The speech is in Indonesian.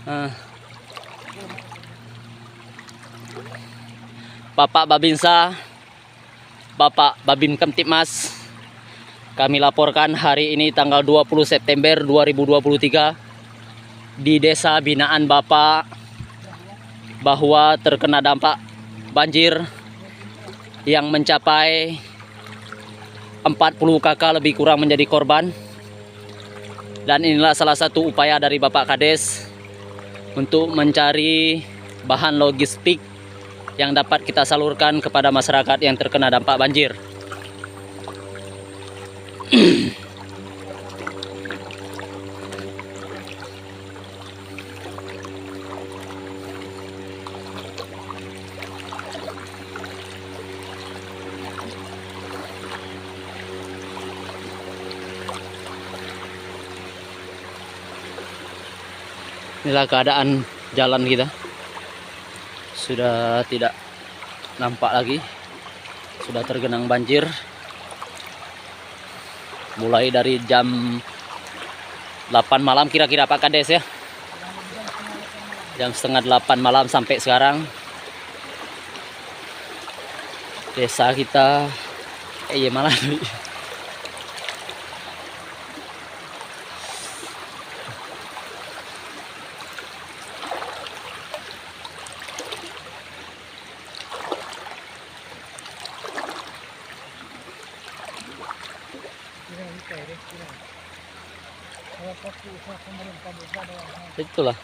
Eh, Bapak Babinsa, Bapak Babin Kamtipmas, kami laporkan hari ini tanggal 20 September 2023 di Desa Binaan Bapak bahwa terkena dampak banjir yang mencapai 40 kakak lebih kurang menjadi korban. Dan inilah salah satu upaya dari Bapak Kades untuk mencari bahan logistik yang dapat kita salurkan kepada masyarakat yang terkena dampak banjir. Inilah keadaan jalan kita, sudah tidak nampak lagi, sudah tergenang banjir mulai dari jam 8 malam kira-kira Pak Kades ya, jam setengah 8 malam sampai sekarang desa kita malah itulah.